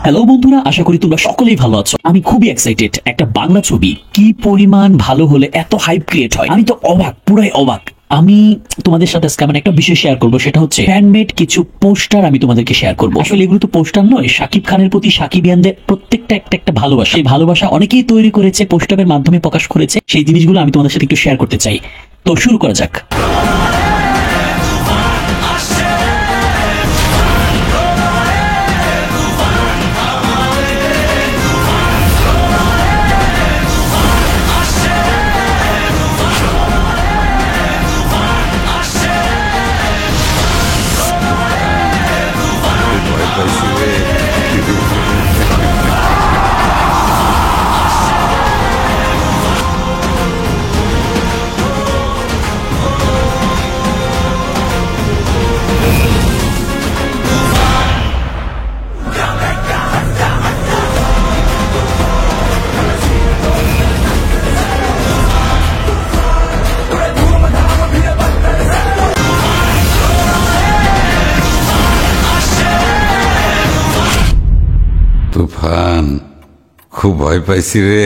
Hello বন্ধুরা, আশা করি তোমরা সকলেই ভালো আছো। আমি খুবই এক্সাইটেড। একটা বাংলা ছবি কি পরিমাণ ভালো হলে এত হাইপ ক্রিয়েট হয়, আমি তো অবাক, পুরাই অবাক। আমি তোমাদের সাথে আজকে আমার একটা বিষয় শেয়ার করবো, সেটা হচ্ছে হ্যান্ডমেড কিছু পোস্টার আমি তোমাদেরকে শেয়ার করবো। আসলে এগুলো তো পোস্টার নয়, শাকিব খানের প্রতি শাকিবিয়ানদের প্রত্যেকটা একটা ভালোবাসা। এই ভালোবাসা অনেকেই তৈরি করেছে, পোস্টারের মাধ্যমে প্রকাশ করেছে। সেই জিনিসগুলো আমি তোমাদের সাথে একটু শেয়ার করতে চাই। তো শুরু করা যাক। তুফান, খুব ভয় পাইছি রে।